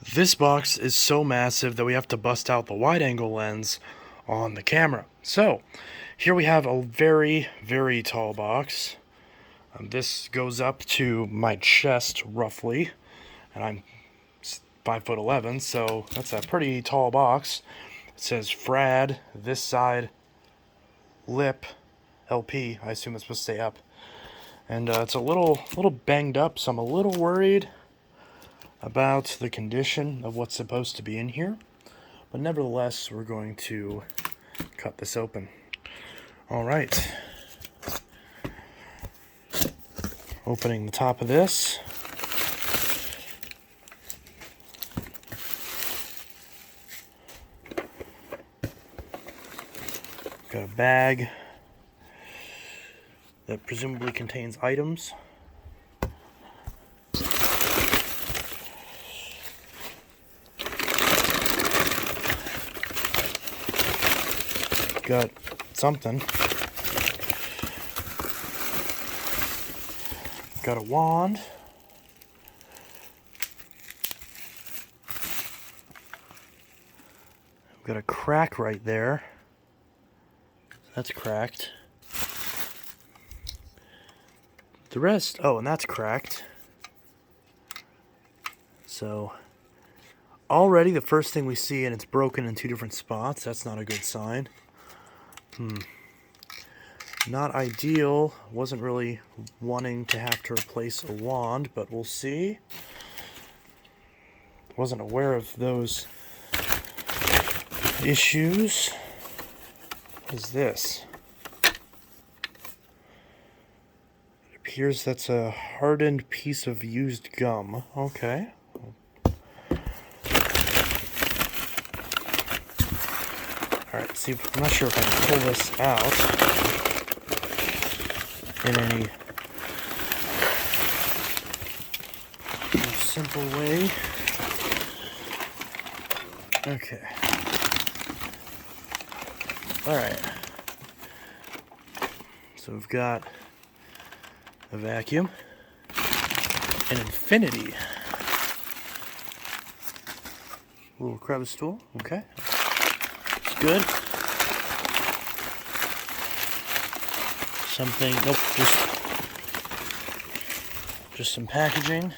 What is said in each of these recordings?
This box is so massive that we have to bust out the wide-angle lens on the camera. So, here we have a very, very tall box. This goes up to my chest, roughly, and I'm 5'11", so that's a pretty tall box. It says Frad, this side, lip, LP, I assume it's supposed to say up. And it's a little banged up, so I'm a little worried about the condition of what's supposed to be in here. But nevertheless, we're going to cut this open. Alright. Opening the top of this. Got a bag that presumably contains items. Got something. Got a wand. Got a crack right there. That's cracked. The rest, oh, and that's cracked. So, already the first thing we see, and it's broken in two different spots. That's not a good sign. Not ideal. Wasn't really wanting to have to replace a wand, but we'll see. Wasn't aware of those issues. What is this? It appears that's a hardened piece of used gum. Okay. Alright, see, I'm not sure if I can pull this out in any simple way. Okay. Alright. So we've got a vacuum, an infinity. Little crevice tool, okay. Good. Something, nope, just some packaging.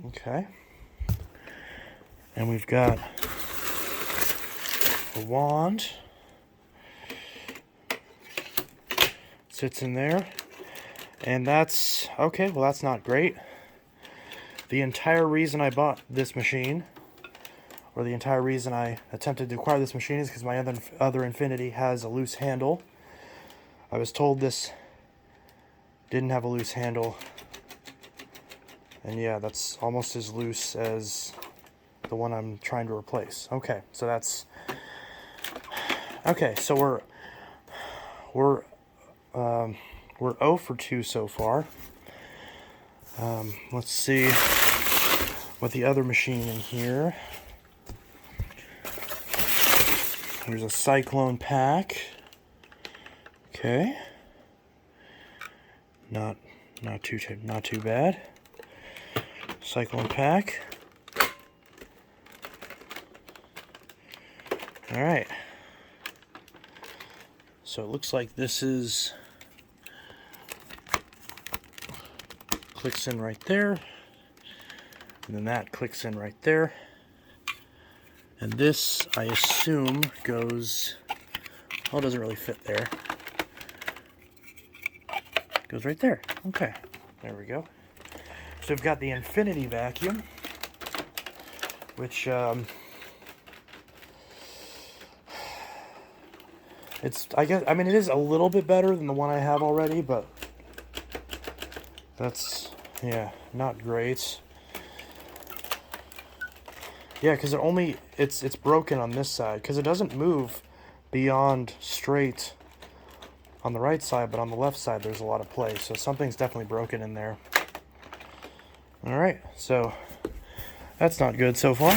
Okay. And we've got a wand. Sits in there. And that's, okay, well that's not great. The entire reason I bought this machine, or the entire reason I attempted to acquire this machine, is because my other Infinity has a loose handle. I was told this didn't have a loose handle, and yeah, that's almost as loose as the one I'm trying to replace. Okay, so that's okay. So we're 0 for 2 so far. Let's see what the other machine in here. Here's a Cyclone pack. Okay. Not too bad. Cyclone pack. All right. So it looks like this is clicks in right there, and then that clicks in right there. And this, I assume, goes, well, it doesn't really fit there. Goes right there. Okay, there we go. So we've got the Infinity vacuum, which, it's, I guess, I mean, it is a little bit better than the one I have already, but that's, yeah, not great. Yeah, because it's broken on this side, because it doesn't move beyond straight on the right side, but on the left side there's a lot of play, so something's definitely broken in there. Alright, so that's not good so far.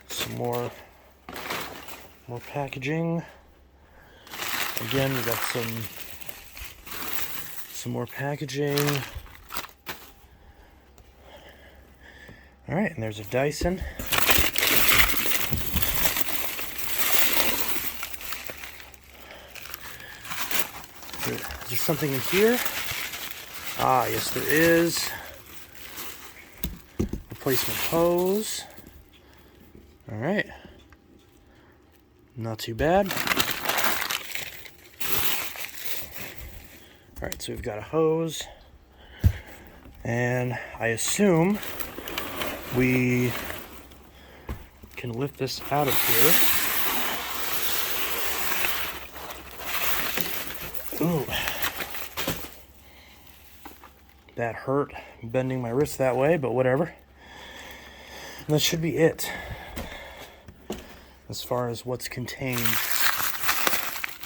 Some more packaging. Again, we got some more packaging. Alright, and there's a Dyson. Is there something in here? Ah, yes there is. Replacement hose. Alright. Not too bad. Alright, so we've got a hose. And I assume we can lift this out of here. Ooh. That hurt bending my wrist that way, but whatever. And that should be it as far as what's contained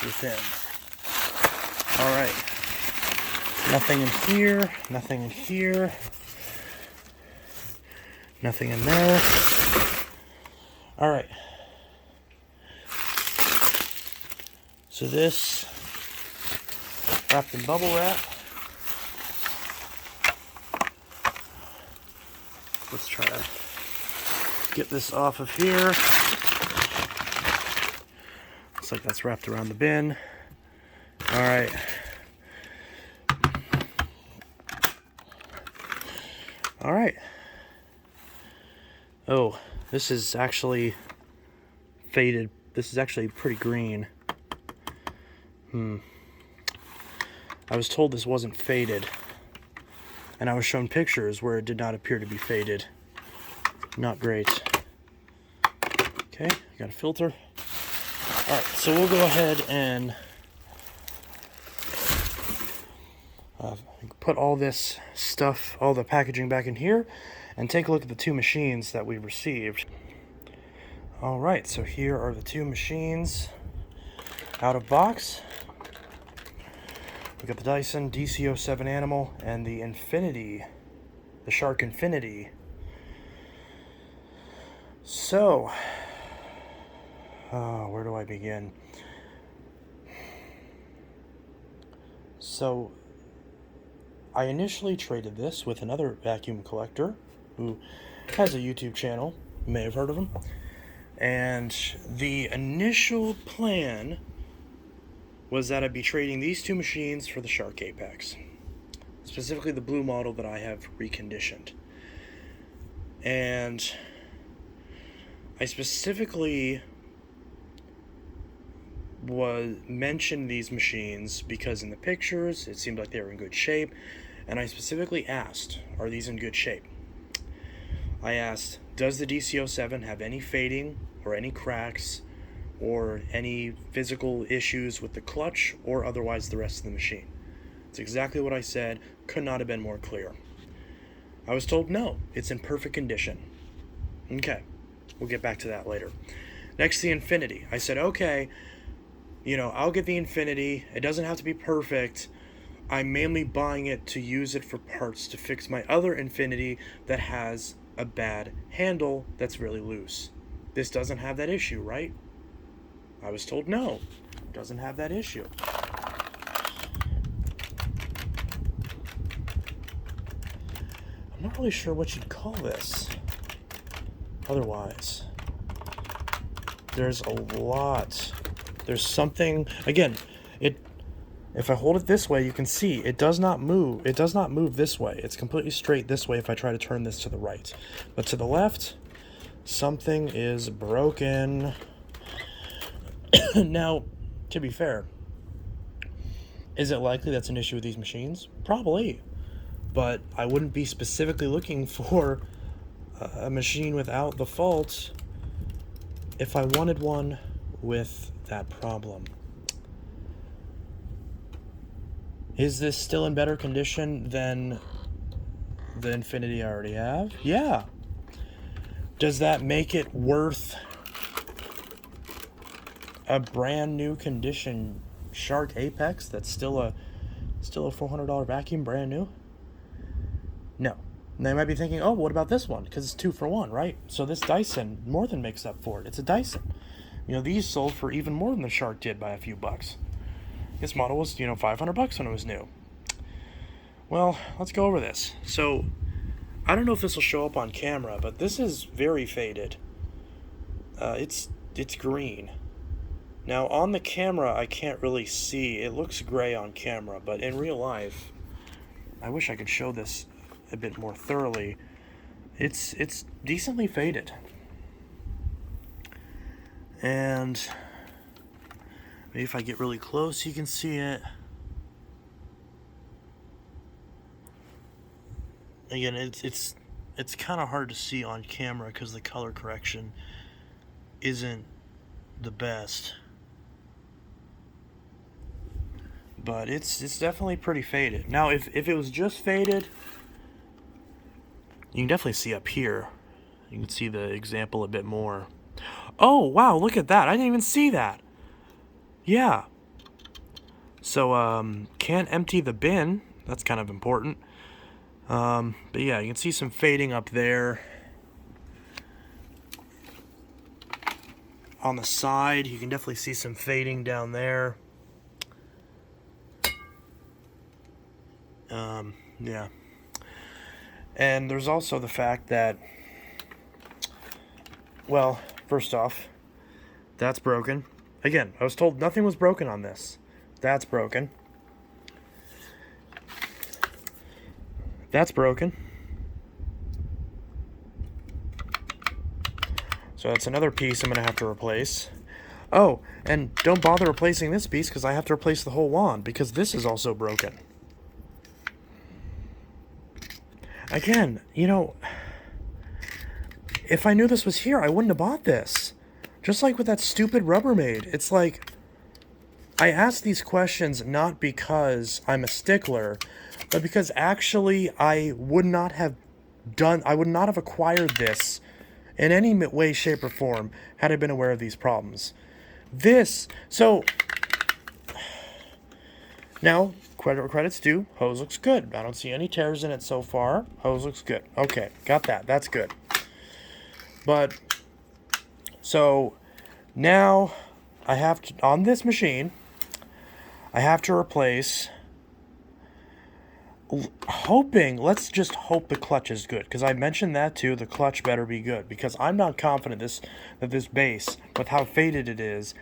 within. Alright. Nothing in here, nothing in here, nothing in there. Alright. So this, wrapped in bubble wrap. Let's try to get this off of here. Looks like that's wrapped around the bin. Alright. Alright. Oh, this is actually faded. This is actually pretty green. I was told this wasn't faded. And I was shown pictures where it did not appear to be faded. Not great. Okay, got a filter. Alright, so we'll go ahead and put all this stuff, all the packaging back in here, and take a look at the two machines that we received. Alright, so here are the two machines out of box. We got the Dyson DC07 Animal and the Infinity, the Shark Infinity. So, where do I begin? So, I initially traded this with another vacuum collector who has a YouTube channel. You may have heard of him. And the initial plan was that I'd be trading these two machines for the Shark Apex. Specifically the blue model that I have reconditioned. And I specifically mentioned these machines because in the pictures it seemed like they were in good shape, and I specifically asked, are these in good shape? I asked, does the DC07 have any fading or any cracks or any physical issues with the clutch or otherwise the rest of the machine? It's exactly what I said. Could not have been more clear. I was told no, it's in perfect condition. Okay, we'll get back to that later. Next, the Infinity. I said, okay, I'll get the Infinity. It doesn't have to be perfect. I'm mainly buying it to use it for parts to fix my other Infinity that has a bad handle that's really loose. This doesn't have that issue, right? I was told no, doesn't have that issue. I'm not really sure what you'd call this otherwise. There's a lot. There's something, again, if I hold it this way, you can see it does not move. It does not move this way. It's completely straight this way if I try to turn this to the right. But to the left, something is broken. Now, to be fair, is it likely that's an issue with these machines? Probably. But I wouldn't be specifically looking for a machine without the fault if I wanted one with that problem. Is this still in better condition than the Infinity I already have? Yeah. Does that make it worth a brand new condition Shark Apex that's still a $400 vacuum, brand new? No. Now you might be thinking, oh, what about this one? Because it's 2 for 1, right? So this Dyson more than makes up for it. It's a Dyson. These sold for even more than the Shark did by a few bucks. This model was, $500 when it was new. Well, let's go over this. So, I don't know if this will show up on camera, but this is very faded. It's green. Now on the camera I can't really see. It looks gray on camera, but in real life, I wish I could show this a bit more thoroughly. It's decently faded. And maybe if I get really close you can see it. Again, it's kind of hard to see on camera because the color correction isn't the best. But it's definitely pretty faded. Now, if it was just faded, you can definitely see up here. You can see the example a bit more. Oh, wow, look at that. I didn't even see that. Yeah. So, can't empty the bin. That's kind of important. But yeah, you can see some fading up there. On the side, you can definitely see some fading down there. Yeah. And there's also the fact that, well, first off, that's broken. Again, I was told nothing was broken on this. That's broken. That's broken. So that's another piece I'm going to have to replace. Oh, and don't bother replacing this piece because I have to replace the whole wand because this is also broken. Again, you know, if I knew this was here, I wouldn't have bought this. Just like with that stupid Rubbermaid. It's like, I ask these questions not because I'm a stickler, but because actually I would not have acquired this in any way, shape, or form had I been aware of these problems. So, now, credit's due. Hose looks good. I don't see any tears in it so far. Hose looks good. Okay, got that. That's good. But, so, now, I have to, on this machine, I have to replace, let's just hope the clutch is good. Because I mentioned that too, the clutch better be good. Because I'm not confident that this base, with how faded it is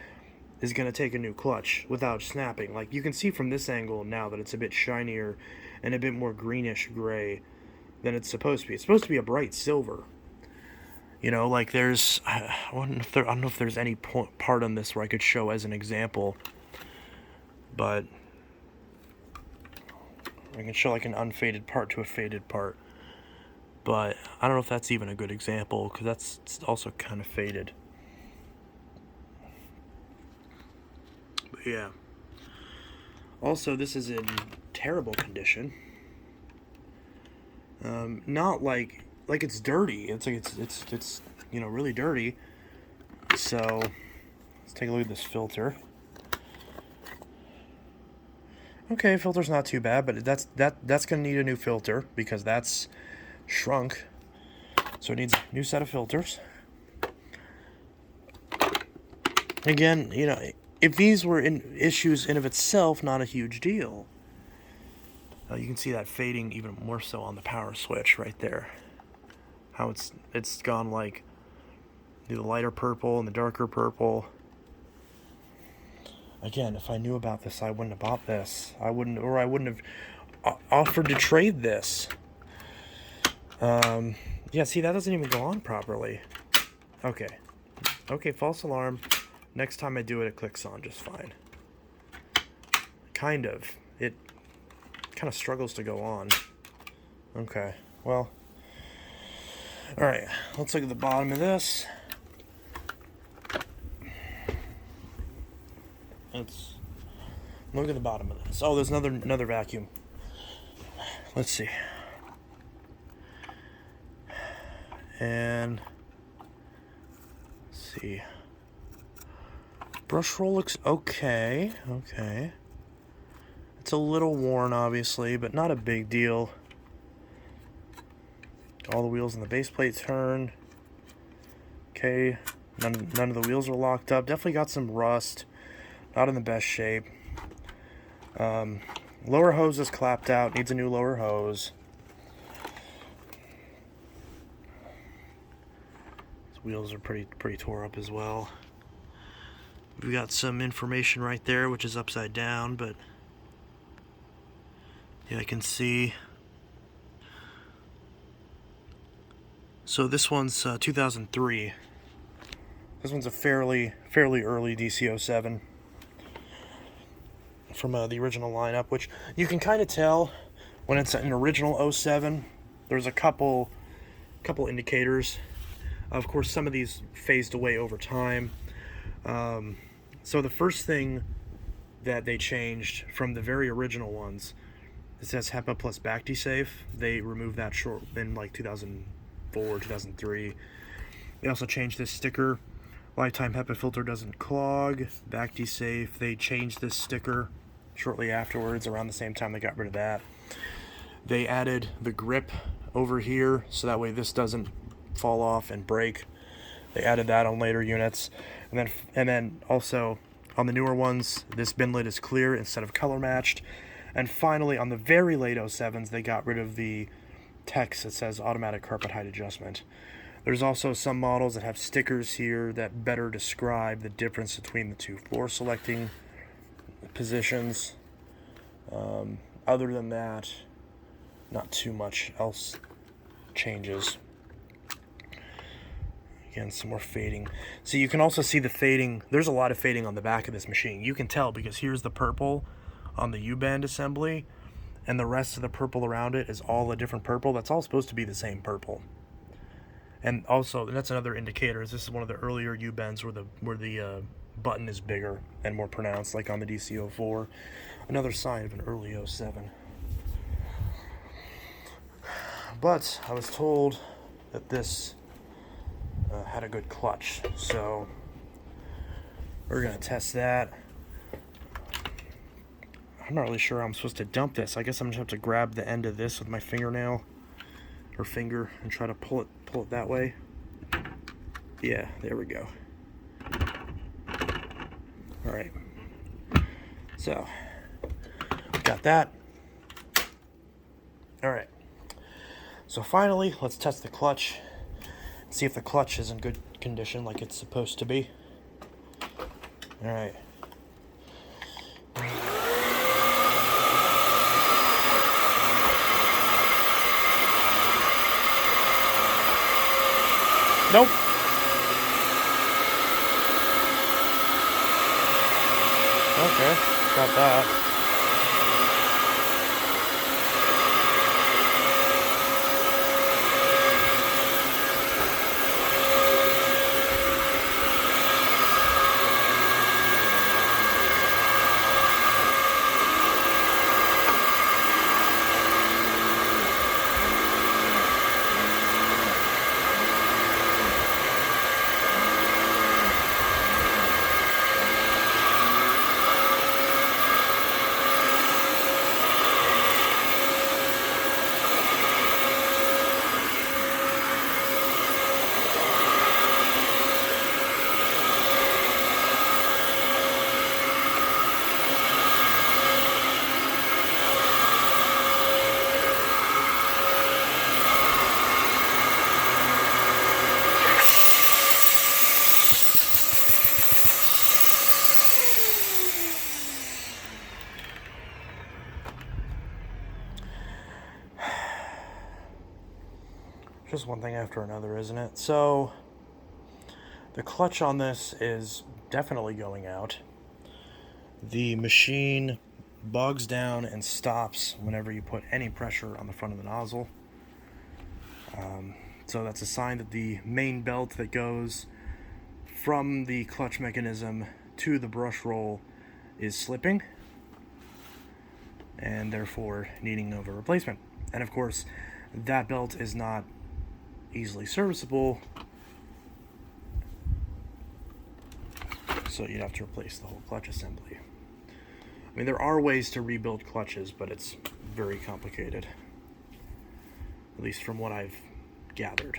going to take a new clutch without snapping. Like, you can see from this angle now that it's a bit shinier and a bit more greenish gray than it's supposed to be. It's supposed to be a bright silver. You know, like there's, I don't know if there's any part on this where I could show as an example, but I can show like an unfaded part to a faded part. But I don't know if that's even a good example because that's also kind of faded. But yeah. Also, this is in terrible condition. Not like it's dirty. It's like it's you know, really dirty. So let's take a look at this filter. Okay, filter's not too bad, but that's gonna need a new filter because that's shrunk. So it needs a new set of filters. Again, you know, if these were issues in of itself, not a huge deal. You can see that fading even more so on the power switch right there. How it's gone like the lighter purple and the darker purple. Again, if I knew about this, I wouldn't have bought this. I wouldn't have offered to trade this. Yeah, see, that doesn't even go on properly. Okay, false alarm. Next time I do it, it clicks on just fine. Kind of. It kind of struggles to go on. Okay, well. Alright, let's look at the bottom of this. Let's look at the bottom of this. Oh, there's another vacuum. Let's see. And let's see. Brush roll looks okay. Okay. It's a little worn, obviously, but not a big deal. All the wheels on the base plate turn. Okay. None of the wheels are locked up. Definitely got some rust. Not in the best shape. Lower hose is clapped out. Needs a new lower hose. Wheels are pretty tore up as well. We've got some information right there, which is upside down, but yeah, I can see. So this one's 2003. This one's a fairly early DC07 from the original lineup, which you can kind of tell when it's an original 07. There's a couple indicators. Of course, some of these phased away over time. So the first thing that they changed from the very original ones, it says HEPA plus BACT-safe. They removed that short in like 2004, 2003. They also changed this sticker. Lifetime HEPA filter doesn't clog. BACT-safe. They changed this sticker shortly afterwards, around the same time they got rid of that. They added the grip over here, so that way this doesn't fall off and break. They added that on later units. And then also on the newer ones, this bin lid is clear instead of color matched. And finally, on the very late 07s, they got rid of the text that says automatic carpet height adjustment. There's also some models that have stickers here that better describe the difference between the two floor selecting positions. Other than that, not too much else changes. Again, some more fading. So you can also see the fading. There's a lot of fading on the back of this machine. You can tell because here's the purple on the U-band assembly, and the rest of the purple around it is all a different purple. That's all supposed to be the same purple. And also, that's another indicator. This is one of the earlier U-bends where the button is bigger and more pronounced, like on the DC04. Another sign of an early 07. But I was told that this had a good clutch, so we're gonna test that. I'm not really sure how I'm supposed to dump this. I guess I'm gonna have to grab the end of this with my fingernail or finger and try to pull it that way. Yeah, there we go. All right, so got that. All right, so finally, let's test the clutch. See if the clutch is in good condition like it's supposed to be. All right. Nope. Okay, got that. Just one thing after another, isn't it? So the clutch on this is definitely going out. The machine bogs down and stops whenever you put any pressure on the front of the nozzle. So that's a sign that the main belt that goes from the clutch mechanism to the brush roll is slipping and therefore needing of a replacement. And of course, that belt is not easily serviceable, so you'd have to replace the whole clutch assembly. I mean, there are ways to rebuild clutches, but it's very complicated, at least from what I've gathered.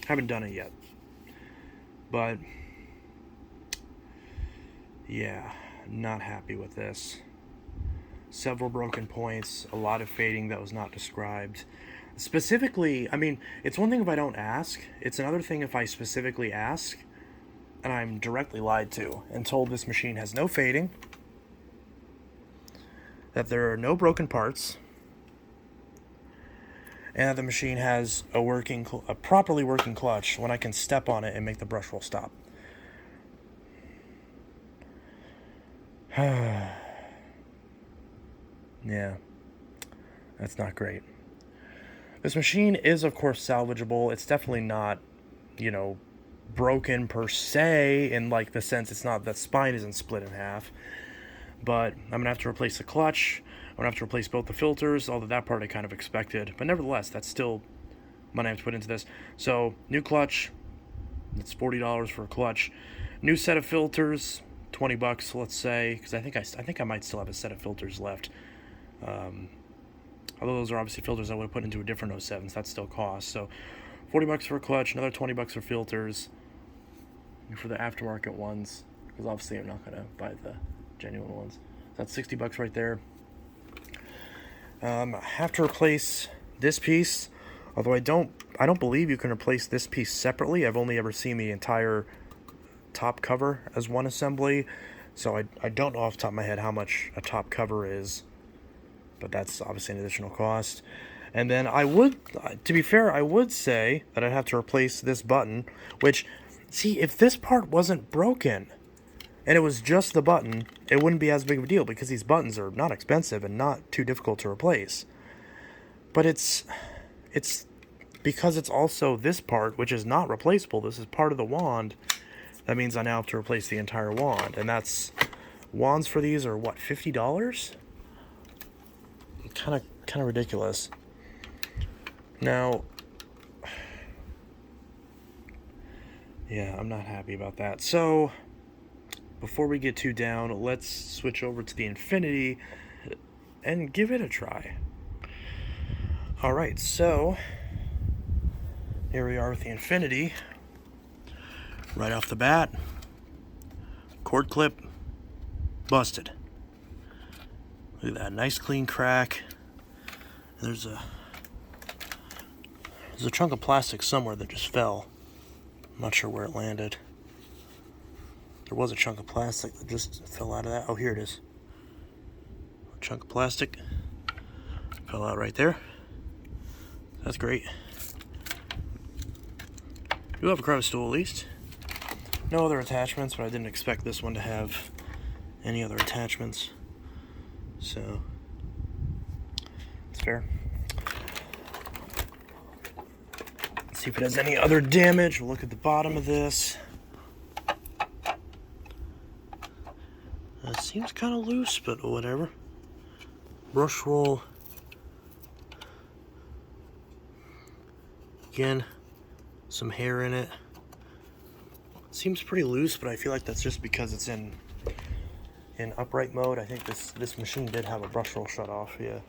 Haven't done it yet, but yeah, not happy with this. Several broken points, a lot of fading that was not described. Specifically, I mean, it's one thing if I don't ask. It's another thing if I specifically ask and I'm directly lied to and told this machine has no fading, that there are no broken parts, and that the machine has a properly working clutch when I can step on it and make the brush roll stop. Yeah, that's not great. This machine is, of course, salvageable. It's definitely not, broken per se, in like the sense it's not, that spine isn't split in half. But I'm going to have to replace the clutch. I'm going to have to replace both the filters, although that part I kind of expected. But nevertheless, that's still money I have to put into this. So, new clutch. It's $40 for a clutch. New set of filters, $20, let's say, because I think I might still have a set of filters left. Although those are obviously filters I would have put into a different 07s, that still costs. So, $40 for a clutch, another $20 for filters, for the aftermarket ones, because obviously I'm not gonna buy the genuine ones. That's $60 right there. I have to replace this piece, although I don't believe you can replace this piece separately. I've only ever seen the entire top cover as one assembly, so I don't know off the top of my head how much a top cover is, but that's obviously an additional cost. And then to be fair, I would say that I'd have to replace this button, which, see, if this part wasn't broken and it was just the button, it wouldn't be as big of a deal because these buttons are not expensive and not too difficult to replace. But it's because it's also this part, which is not replaceable. This is part of the wand. That means I now have to replace the entire wand, and wands for these are what, $50? Kind of ridiculous. Now, yeah, I'm not happy about that. So, before we get too down, let's switch over to the Infinity and give it a try. Alright, so here we are with the Infinity. Right off the bat, cord clip busted. Look at that, nice clean crack. There's a chunk of plastic somewhere that just fell. I'm not sure where it landed. There was a chunk of plastic that just fell out of that. Oh, here it is. A chunk of plastic fell out right there. That's great. Do have a crow stool at least. No other attachments, but I didn't expect this one to have any other attachments. So, it's fair. Let's see if it has any other damage. We'll look at the bottom of this. It seems kind of loose, but whatever. Brush roll. Again, some hair in it. Seems pretty loose, but I feel like that's just because it's in upright mode. I think this machine did have a brush roll shut off. Yeah,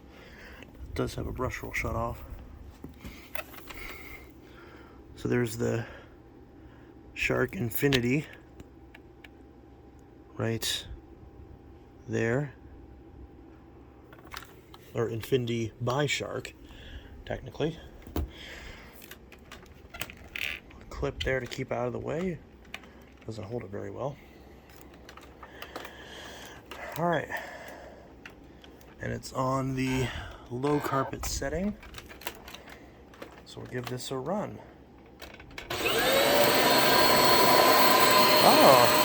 it does have a brush roll shut off. So there's the Shark Infinity right there, or Infinity by Shark, technically. Clip there to keep out of the way. Doesn't hold it very well. Alright. And it's on the low carpet setting. So we'll give this a run. Oh.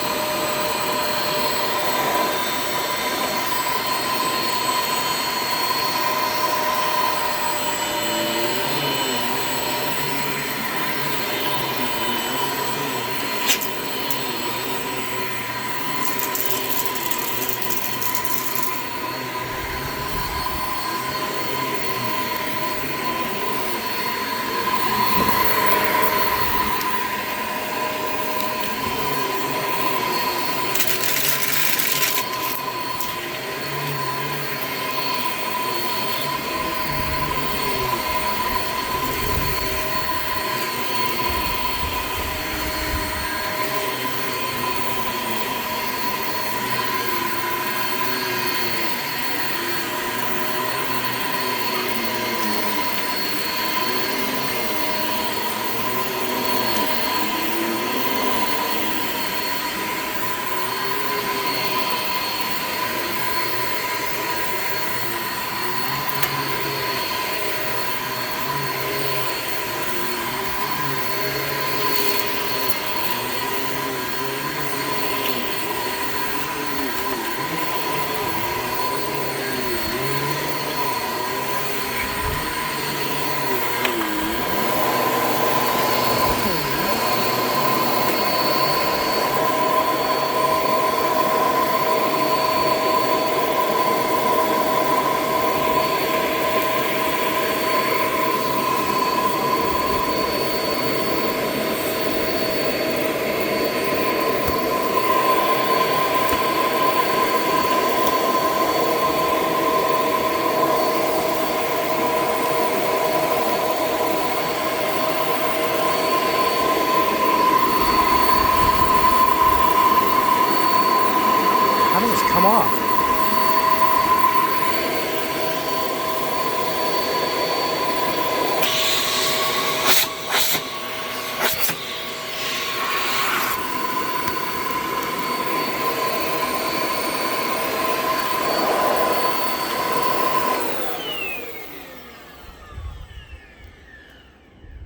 come off.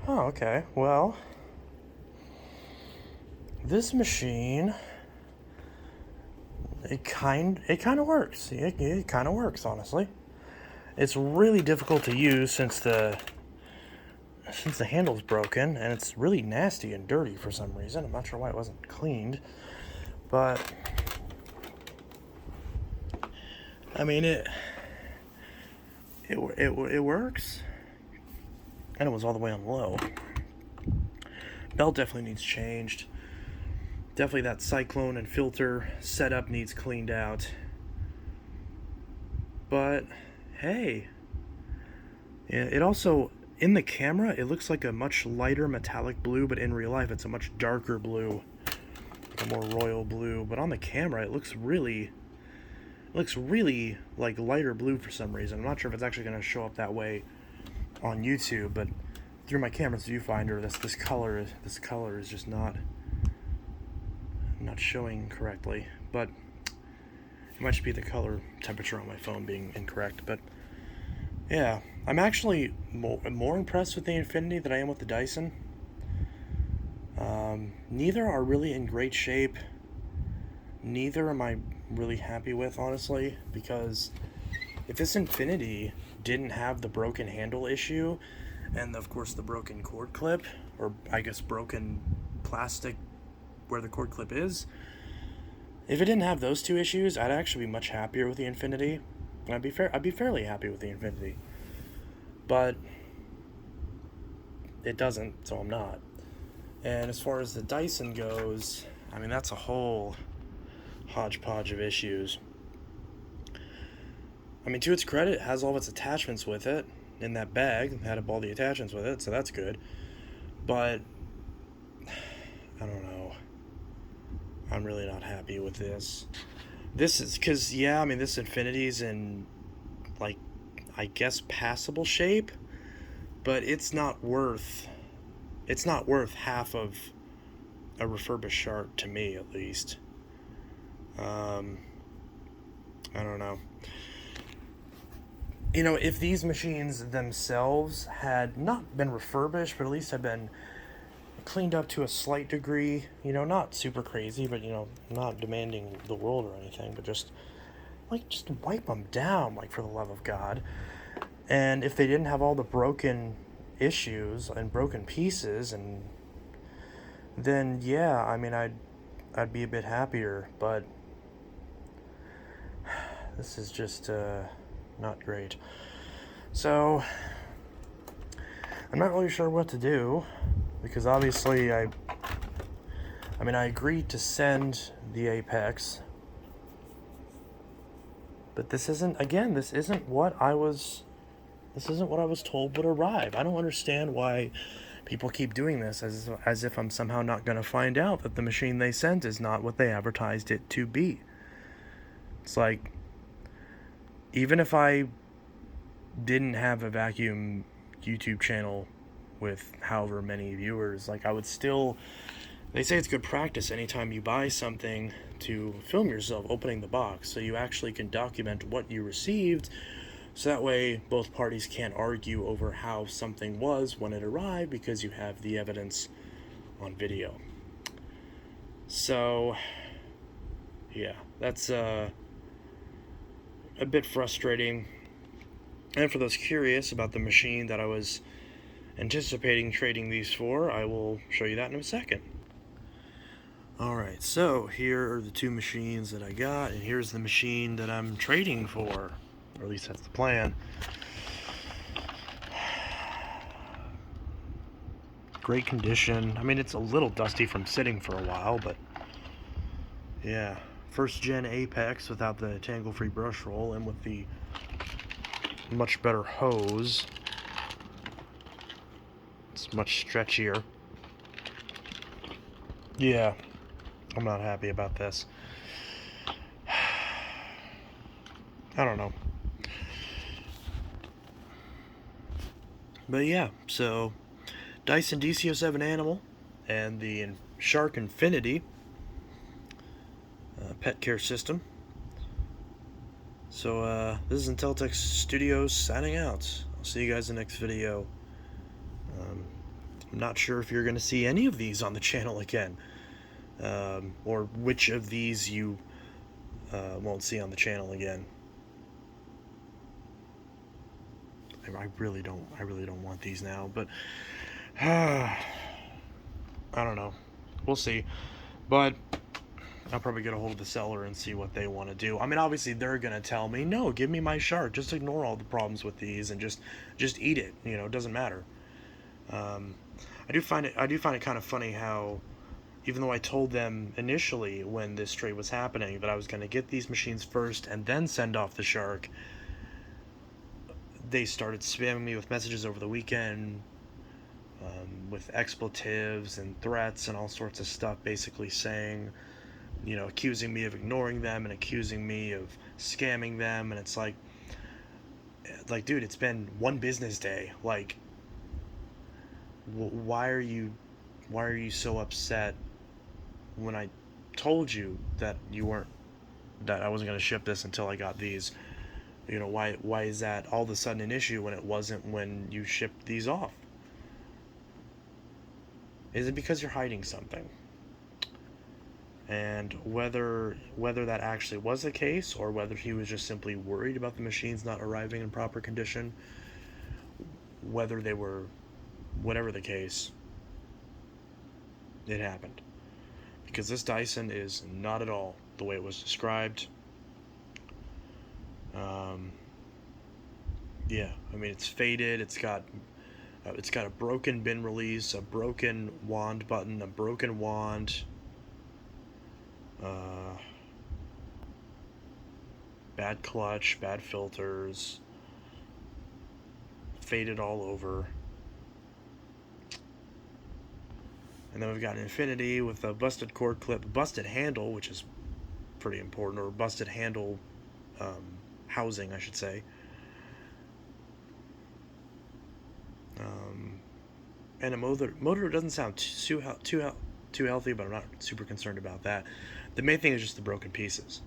Oh, okay. Well, this machine, it kind of works. It kind of works, honestly. It's really difficult to use since the handle's broken, and it's really nasty and dirty for some reason. I'm not sure why it wasn't cleaned, but I mean it works, and it was all the way on low. Belt definitely needs changed. Definitely that cyclone and filter setup needs cleaned out. But hey, yeah, it also, in the camera, it looks like a much lighter metallic blue, but in real life it's a much darker blue, like a more royal blue. But on the camera it looks really like lighter blue for some reason. I'm not sure if it's actually going to show up that way on YouTube, but through my camera's viewfinder, this color is just not showing correctly. But it might just be the color temperature on my phone being incorrect. But yeah, I'm actually more impressed with the Infinity than I am with the Dyson. Neither are really in great shape. Neither am I really happy with, honestly, because if this Infinity didn't have the broken handle issue, and of course the broken cord clip, or I guess broken plastic where the cord clip is, if it didn't have those two issues, I'd actually be much happier with the Infinity. I'd be fairly happy with the Infinity. But it doesn't, so I'm not. And as far as the Dyson goes, I mean, that's a whole hodgepodge of issues. I mean, to its credit, it has all of its attachments with it in that bag. It had all the attachments with it, so that's good. But I don't know. I'm really not happy with this. This is because, yeah, I mean, this Infinity's in, like, I guess passable shape, but it's not worth half of a refurbished Shark, to me at least. I don't know. You know, if these machines themselves had not been refurbished, but at least had been cleaned up to a slight degree, you know, not super crazy, but, you know, not demanding the world or anything, but just wipe them down, like, for the love of God. And if they didn't have all the broken issues and broken pieces, and then, yeah, I mean, I'd be a bit happier, but this is just not great. So I'm not really sure what to do, because obviously I agreed to send the Apex, but this isn't what I was told would arrive. I don't understand why people keep doing this, as if I'm somehow not going to find out that the machine they sent is not what they advertised it to be. It's like, even if I didn't have a vacuum YouTube channel with however many viewers, like, I would still, they say it's good practice anytime you buy something to film yourself opening the box, so you actually can document what you received, so that way both parties can't argue over how something was when it arrived, because you have the evidence on video. So yeah, that's a bit frustrating. And for those curious about the machine that I was anticipating trading these for, I will show you that in a second. Alright, so here are the two machines that I got, and here's the machine that I'm trading for, or at least that's the plan. Great condition. I mean, it's a little dusty from sitting for a while, but yeah, first gen Apex without the tangle-free brush roll, and with the much better hose. It's much stretchier. Yeah, I'm not happy about this. I don't know. But yeah, so Dyson DC07 Animal and the Shark Infinity pet care system. So this is Intellitech Studios signing out. I'll see you guys in the next video. I'm not sure if you're going to see any of these on the channel again, or which of these you won't see on the channel again. I really don't want these now, but I don't know. We'll see. But I'll probably get a hold of the seller and see what they want to do. I mean, obviously they're gonna tell me, no, give me my shark. Just ignore all the problems with these and just eat it. You know, it doesn't matter. I do find it kind of funny how, even though I told them initially when this trade was happening that I was going to get these machines first and then send off the shark, they started spamming me with messages over the weekend, with expletives and threats and all sorts of stuff, basically saying, you know, accusing me of ignoring them and accusing me of scamming them. And it's like, dude, it's been one business day. Like, why are you so upset when I told you that I wasn't going to ship this until I got these? You know, why is that all of a sudden an issue when it wasn't when you shipped these off? Is it because you're hiding something? And whether that actually was the case, or whether he was just simply worried about the machines not arriving in proper condition, whatever the case, it happened. Because this Dyson is not at all the way it was described. Yeah, I mean, it's faded. It's got a broken bin release, a broken wand button, a broken wand. Bad clutch, bad filters, faded all over. And then we've got an Infinity with a busted cord clip, busted handle, which is pretty important, or busted handle housing, I should say. And a motor doesn't sound too healthy, but I'm not super concerned about that. The main thing is just the broken pieces.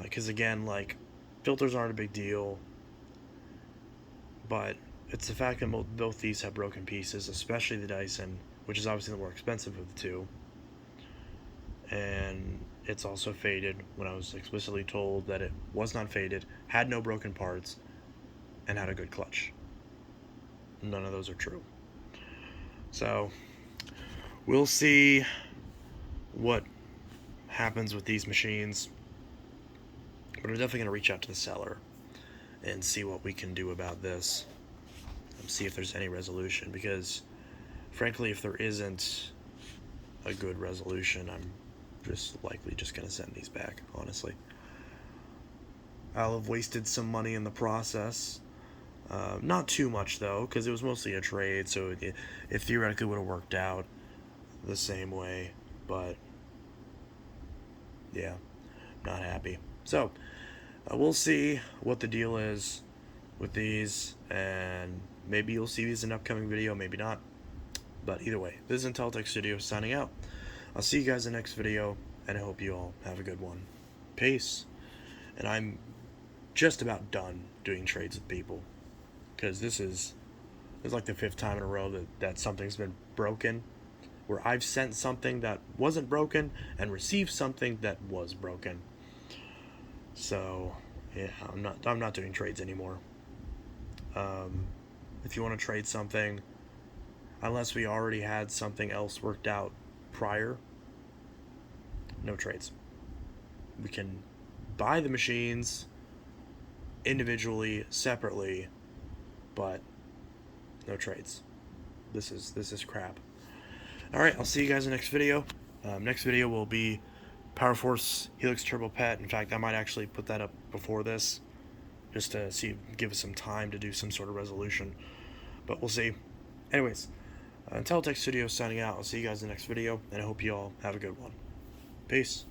Because again, like, filters aren't a big deal, but it's the fact that both these have broken pieces, especially the Dyson, which is obviously the more expensive of the two. And it's also faded when I was explicitly told that it was not faded, had no broken parts, and had a good clutch. None of those are true. So we'll see what happens with these machines, but I'm definitely going to reach out to the seller and see what we can do about this, and see if there's any resolution, because frankly, if there isn't a good resolution, I'm likely just going to send these back, honestly. I'll have wasted some money in the process. Not too much, though, because it was mostly a trade, so it theoretically would have worked out the same way, but yeah, not happy. So we'll see what the deal is with these, and maybe you'll see these in an upcoming video, maybe not. But either way, this is Intellitech Studios signing out. I'll see you guys in the next video, and I hope you all have a good one. Peace. And I'm just about done doing trades with people, because this is like the 5th time in a row that something's been broken, where I've sent something that wasn't broken and received something that was broken. So yeah, I'm not doing trades anymore. If you want to trade something, unless we already had something else worked out prior, no trades. We can buy the machines individually, separately, but no trades. This is crap. Alright, I'll see you guys in the next video. Next video will be Power Force Helix Turbo Pet. In fact, I might actually put that up before this, just to give us some time to do some sort of resolution. But we'll see. Anyways, Intellitech Studios signing out. I'll see you guys in the next video, and I hope you all have a good one. Peace.